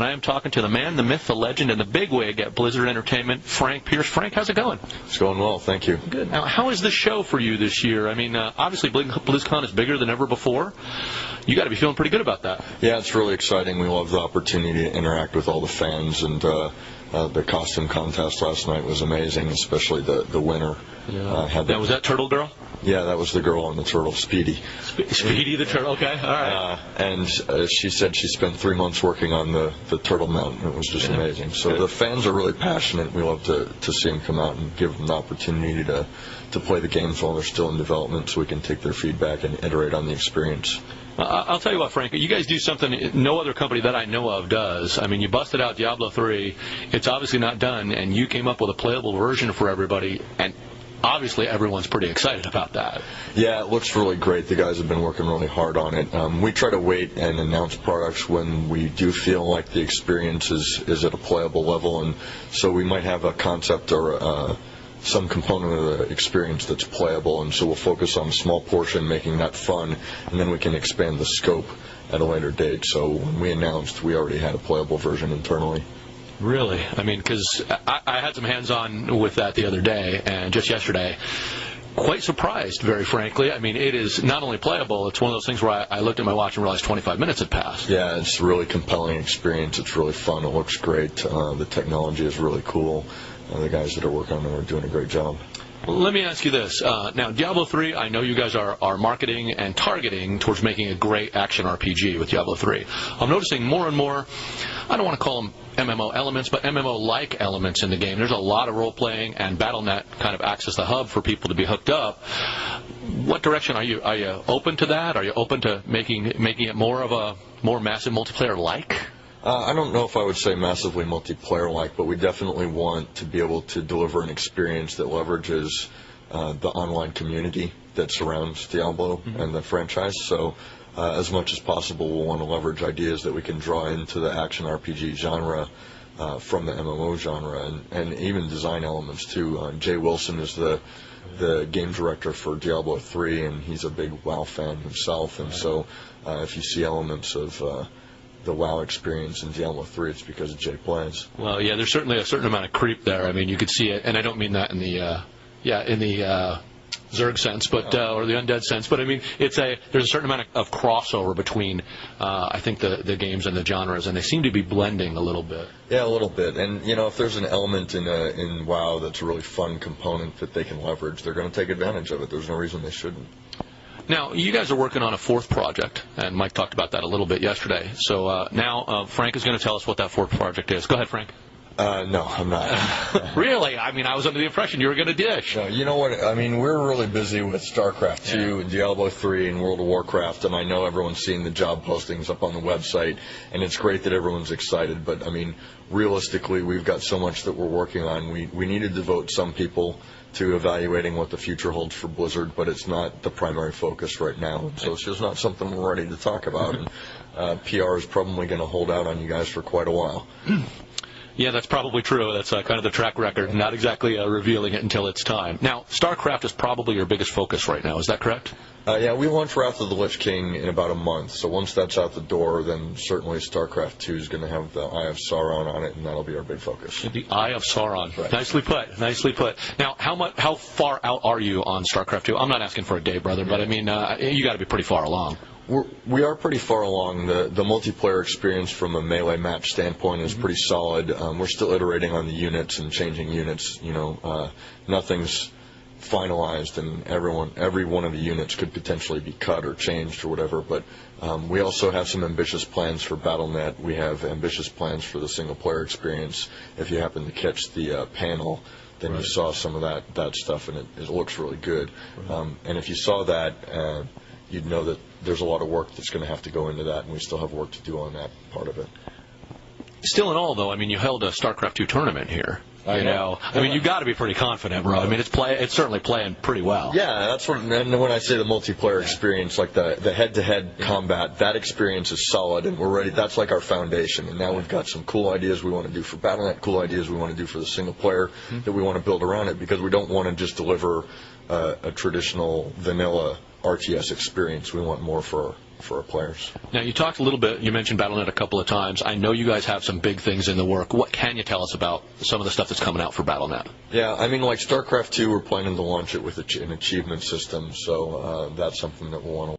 I am talking to the man, the myth, the legend, and the bigwig at Blizzard Entertainment, Frank Pearce. Frank, how's it going? It's going well, thank you. Good. Now, how is the show for you this year? I mean, obviously BlizzCon is bigger than ever before. You got to be feeling pretty good about that. Yeah, it's really exciting. We love the opportunity to interact with all the fans, and the costume contest last night was amazing, especially the winner. Yeah. Now, was that Turtle Girl? Yeah, that was the girl on the turtle, Speedy. Speedy the turtle, okay, all right. And she said she spent 3 months working on the turtle mountain. It was just amazing. So the fans are really passionate. We love to see them come out and give them the opportunity to play the games while they're still in development, so we can take their feedback and iterate on the experience. I'll tell you what, Frank, you guys do something no other company that I know of does. I mean, you busted out Diablo 3. It's obviously not done, and you came up with a playable version for everybody, and obviously everyone's pretty excited about that. Yeah, it looks really great. The guys have been working really hard on it. We try to wait and announce products when we do feel like the experience is at a playable level, and so we might have a concept or some component of the experience that's playable, and so we'll focus on a small portion, making that fun, and then we can expand the scope at a later date. So when we announced, we already had a playable version internally. Really? I mean, because I had some hands-on with that the other day, and just yesterday, quite surprised, very frankly. I mean, it is not only playable, it's one of those things where I looked at my watch and realized 25 minutes had passed. Yeah, it's a really compelling experience. It's really fun. It looks great. The technology is really cool. The guys that are working on it are doing a great job. Let me ask you this. Now, Diablo 3, I know you guys are marketing and targeting towards making a great action RPG with Diablo 3. I'm noticing more and more, I don't want to call them MMO elements, but MMO-like elements in the game. There's a lot of role-playing, and Battle.net kind of acts as the hub for people to be hooked up. What direction are you open to that? Are you open to making it more of a more massive multiplayer-like? I don't know if I would say massively multiplayer-like, but we definitely want to be able to deliver an experience that leverages the online community that surrounds Diablo and the franchise. So as much as possible, we'll want to leverage ideas that we can draw into the action RPG genre from the MMO genre, and even design elements too. Jay Wilson is the game director for Diablo 3, and he's a big WoW fan himself, and so if you see elements of the WoW experience in Diablo 3, it's because of Jay plays. Well, yeah, there's certainly a certain amount of creep there. I mean, you could see it, and I don't mean that in the Zerg sense, but or the undead sense. But I mean, there's a certain amount of crossover between I think the games and the genres, and they seem to be blending a little bit. Yeah, a little bit. And you know, if there's an element in WoW that's a really fun component that they can leverage, they're going to take advantage of it. There's no reason they shouldn't. Now, you guys are working on a fourth project, and Mike talked about that a little bit yesterday. So now Frank is going to tell us what that fourth project is. Go ahead, Frank. No, I'm not. Really? I mean, I was under the impression you were going to dish. No, you know what? I mean, we're really busy with StarCraft 2 and Diablo 3 and World of Warcraft, and I know everyone's seeing the job postings up on the website, and it's great that everyone's excited, but, I mean, realistically, we've got so much that we're working on. We need to devote some people to evaluating what the future holds for Blizzard, but it's not the primary focus right now. So it's just not something we're ready to talk about, and PR is probably going to hold out on you guys for quite a while. Yeah, that's probably true. That's kind of the track record, not exactly revealing it until it's time. Now, StarCraft is probably your biggest focus right now. Is that correct? Yeah, we launch Wrath of the Lich King in about a month, so once that's out the door, then certainly StarCraft 2 is going to have the Eye of Sauron on it, and that'll be our big focus. The Eye of Sauron. Right. Nicely put. Nicely put. Now, how far out are you on StarCraft 2? I'm not asking for a day, brother, but I mean, you got to be pretty far along. We are pretty far along. The multiplayer experience from a melee match standpoint is pretty solid. We're still iterating on the units and changing units. You know, nothing's finalized, and every one of the units could potentially be cut or changed or whatever. But we also have some ambitious plans for Battle.net. We have ambitious plans for the single-player experience. If you happen to catch the panel, then you saw some of that stuff, and it looks really good. And if you saw that, you'd know that there's a lot of work that's going to have to go into that, and we still have work to do on that part of it. Still in all, though, I mean, you held a StarCraft 2 tournament here. I mean, you got to be pretty confident, bro. I mean, it's certainly playing pretty well. Yeah, that's what. And when I say the multiplayer experience, like the head-to-head combat, that experience is solid, and we're ready. That's like our foundation. And now we've got some cool ideas we want to do for Battle.net, cool ideas we want to do for the single player that we want to build around it, because we don't want to just deliver a traditional vanilla RTS experience. We want more for our players. Now, you talked a little bit, you mentioned Battle.net a couple of times. I know you guys have some big things in the work. What can you tell us about some of the stuff that's coming out for Battle.net? Yeah, I mean, like StarCraft 2, we're planning to launch it with an achievement system, so that's something that we'll want to